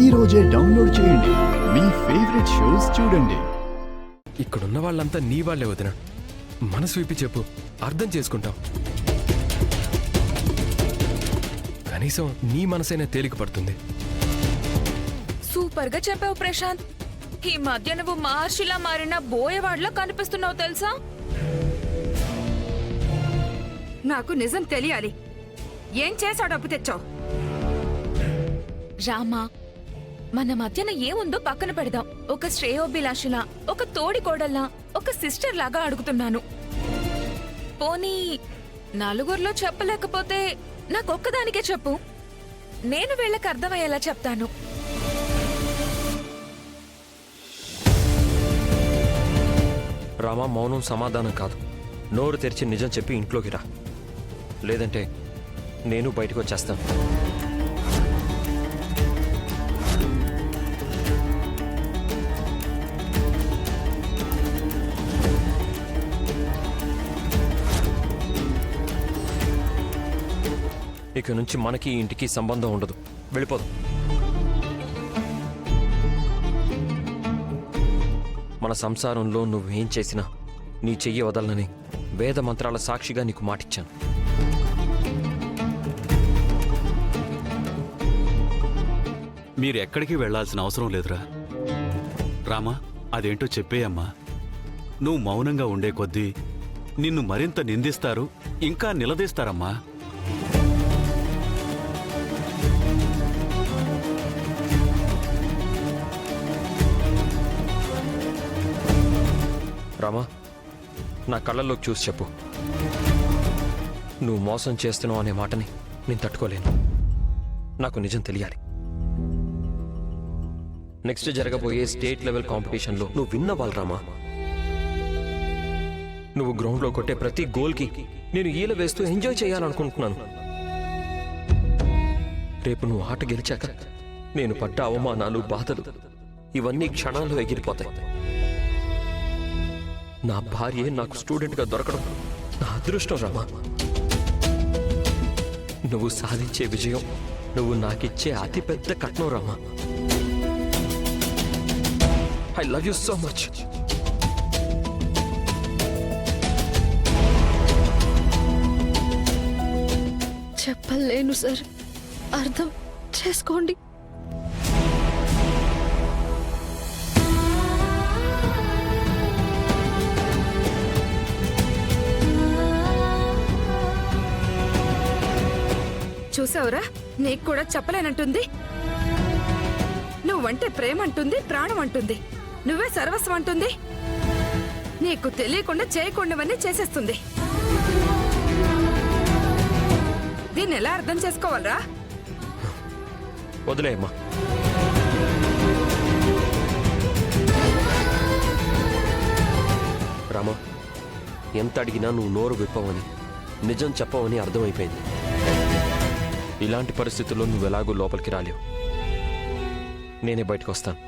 ఈ రోజే డౌన్లోడ్ చేయండి. మీ ఫేవరెట్ షోస్ చూడండి. ఇక్కడున్న వాళ్ళంతా నీ వాళ్ళే వదిన. మనసు విప్పి చెప్పు, అర్థం చేసుకుంటాం. కనీసం నీ మనసైనా తేలిక పడుతుంది. సూపర్ గా చెప్పావు ప్రశాంత్. ఈ మధ్య నువ్వు మహర్షిలా మారిన బోయేవాడ్లా కనిపిస్తున్నావు తెలుసా? నాకు నిజం తెలియాలి. ఏం చేశావు డబ్బు తెచ్చావు? రామా, మన మధ్యన ఏముందో పక్కన పెడదాం. ఒక శ్రేయోభిలాషిలా, ఒక తోడి కోడల్లా, ఒక సిస్టర్ లాగా అడుగుతున్నాను. పోనీ నలుగురిలో చెప్పలేకపోతే నాకొక్కదానికే చెప్పు. నేను వీళ్ళకి అర్థమయ్యేలా చెప్తాను. రామా, మౌనం సమాధానం కాదు. నోరు తెరిచి నిజం చెప్పి ఇంట్లోకి రా, లేదంటే నేను బయటకు వచ్చేస్తాను. ఇక నుంచి మనకి ఈ ఇంటికి సంబంధం ఉండదు. వెళ్ళిపోదాం. మన సంసారంలో నువ్వేం చేసినా నీ చెయ్యి వదలనని వేద మంత్రాల సాక్షిగా నీకు మాటిచ్చాను. మీరు ఎక్కడికి వెళ్లాల్సిన అవసరం లేదురా. రామా, అదేంటో చెప్పేయమ్మా. నువ్వు మౌనంగా ఉండే కొద్దీ నిన్ను మరింత నిందిస్తారు, ఇంకా నిలదీస్తారమ్మా. రామా, నా కళ్ళల్లోకి చూసి చెప్పు. నువ్వు మోసం చేస్తున్నావు అనే మాటని నేను తట్టుకోలేను. నాకు నిజం తెలియాలి. నెక్స్ట్ జరగబోయే స్టేట్ లెవెల్ కాంపిటీషన్లో నువ్వు విన్న వాళ్ళు రామా. నువ్వు గ్రౌండ్లో కొట్టే ప్రతి గోల్కి నేను ఈల వేస్తూ ఎంజాయ్ చేయాలనుకుంటున్నాను. రేపు నువ్వు ఆట గెలిచాక నేను పడ్డ అవమానాలు, బాధలు ఇవన్నీ క్షణాల్లో ఎగిరిపోతాయి. నా భార్య నాకు స్టూడెంట్గా దొరకడం నా అదృష్టం రామా. నువ్వు సాధించే విజయం నువ్వు నాకిచ్చే అతిపెద్ద కట్నం Rama. I love you so much. చెప్పలేను సార్, అర్థం చేసుకోండి. చూసావురా, నీకు కూడా చెప్పలేనంటుంది. నువ్వంటే ప్రేమ అంటుంది, ప్రాణం అంటుంది, నువ్వే సర్వస్వం అంటుంది. నీకు తెలియకుండా చేయకుండావన్నీ చేసేస్తుంది. దీన్ని ఎలా అర్థం చేసుకోవాలరా? వదిలేయమ్మా. రామా, ఎంత అడిగినా నువ్వు నోరు విప్పవని, నిజం చెప్పవని అర్థమైపోయింది. ఇలాంటి పరిస్థితుల్లో నువ్వు ఎలాగో లోపలికి రాలేవు. నేనే బయటకు వస్తాను.